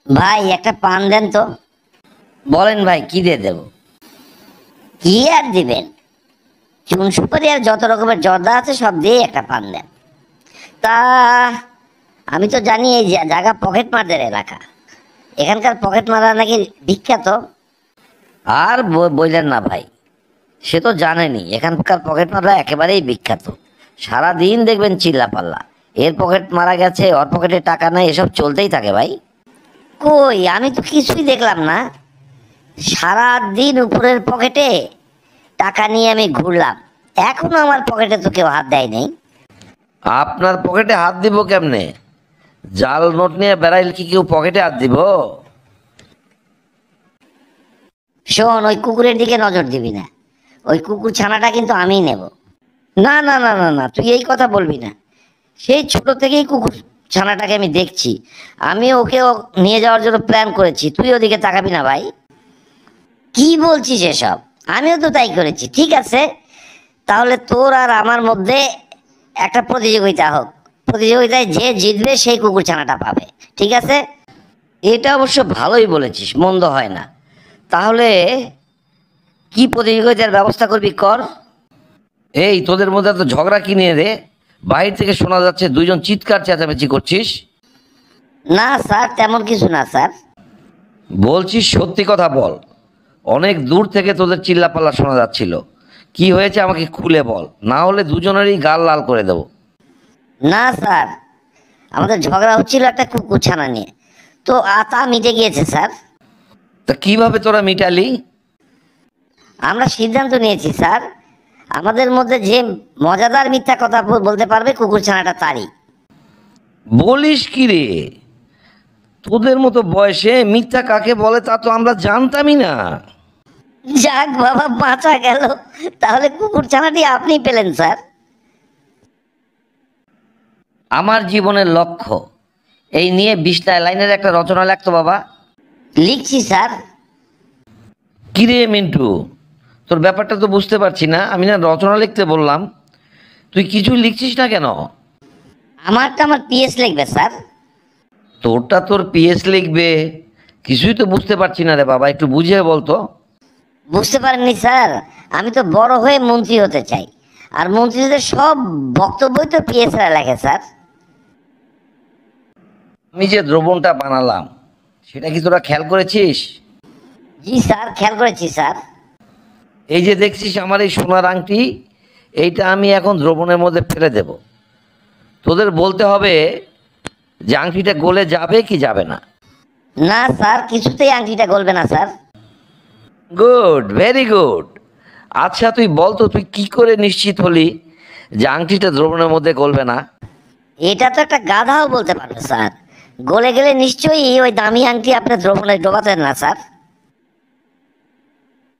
ভাই একটা পান দেন তো। বলেন ভাই, কি দিয়ে দেব? কি আর দিবেন, চুন সুপারি আর যত রকমের জর্দা আছে সব দিয়ে একটা পান দেন। তা আমি তো জানি এই জায়গা পকেট মারদের এলাকা, এখানকার পকেট মারা নাকি বিখ্যাত। আর বললেন না ভাই, সে তো জানেনি এখানকার পকেট মারা একেবারেই বিখ্যাত। সারাদিন দেখবেন চিল্লা পাল্লা, এর পকেট মারা গেছে, ওর পকেটে টাকা নাই, এসব চলতেই থাকে ভাই। কই, আমি তো কিছুই দেখলাম না। সারা দিন উপরের পকেটে টাকা নিয়ে আমি ঘুরলাম, এখনো আমার পকেটে তো কেউ হাত দেয় নেই। আপনার পকেটে হাত দিব কেমনে? জাল নোট নিয়ে বেড়াইলে কি কেউ পকেটে হাত দিব? শোন, ওই কুকুরের দিকে নজর দিবি না, ওই কুকুর ছানাটা কিন্তু আমিই নেব। না না না না না, তুই এই কথা বলবি না। সেই ছোট থেকেই কুকুর ছানাটাকে আমি দেখছি, আমি ওকে নিয়ে যাওয়ার জন্য প্ল্যান করেছি। তুই ওদিকে তাকাবি না ভাই। কি বলছিস এসব? আমিও তো তাই করেছি। ঠিক আছে, তাহলে তোর আর আমার মধ্যে একটা প্রতিযোগিতা হোক, প্রতিযোগিতায় যে জিতবে সেই কুকুর ছানাটা পাবে। ঠিক আছে? এটা অবশ্য ভালোই বলেছিস, মন্দ হয় না। তাহলে কি প্রতিযোগিতার ব্যবস্থা করবি কর। এই তোদের মধ্যে তো ঝগড়া কি নিয়ে রে? বাইরে থেকে শোনা যাচ্ছে দুইজন চিৎকার চেঁচামেচি করছিস। না স্যার, তেমন কিছু না স্যার। বলছিস সত্যি কথা বল। অনেক দূর থেকে তোদের চিল্লাপাল্লা শোনা যাচ্ছিল। কি হয়েছে আমাকে খুলে বল, না হলে দুজনেরই গাল লাল করে দেবো। না স্যার, আমাদের ঝগড়া হচ্ছিল একটা কুকুর ছানা নিয়ে, তো তা মিটে গিয়েছে স্যার। তা কিভাবে তোরা মিটালি? আমরা সিদ্ধান্ত নিয়েছি স্যার, আমাদের মধ্যে যে মজাদার মিথ্যা কথা বলতে পারবে কুকুর ছানাটা তারই। বলিস কি রে? তোদের মতো বয়সে মিথ্যা কাকে বলে তা তো আমরা জানতামই না। যাক বাবা, বাঁচা গেল। তাহলে কুকুর ছানাটি আপনি পেলেন স্যার। আমার জীবনের লক্ষ্য এই নিয়ে 20টা লাইনের একটা রচনা লাগতো বাবা। লিখছি স্যার। কিরে মিন্টু, তোর ব্যাপারটা তো বুঝতে পারছি না। আমি না রচনা লিখতে বললাম, তুই কিছু লিখছিস না কেন? আমার পিএস লিখবে স্যার। তোরটা তোর পিএস লিখবে, কিছুই তো বুঝতে পারছি না রে বাবা, একটু বুঝিয়ে বলতো। বুঝতে পারেননি স্যার? আমি তো বড় হয়ে মন্ত্রী হতে চাই, আর মন্ত্রীদের সব বক্তব্যই তো পিএসরা লেখে স্যার। আমি যে দ্রবণটা বানালাম সেটা কি তোরা খেয়াল করেছিস? জি স্যার, খেয়াল করেছি স্যার। এই যে দেখছিস আমার এই সোনার আংটি, এইটা আমি এখন দ্রবণের মধ্যে ফেলে দেব। তোদের বলতে হবে যে আংটিটা গলে যাবে কি যাবে না। না স্যার, কিছুতেই আংটিটা গলবে না স্যার। Good, very good. আচ্ছা তুই বল তো, তুই কি করে নিশ্চিত হলি যে আংটিটা দ্রবণের মধ্যে গলবে না? এটা তো একটা গাধাও বলতে পারবে স্যার। গলে গেলে নিশ্চয়ই ওই দামি আংটি আপনার দ্রবণে ডোবাতেন না স্যার।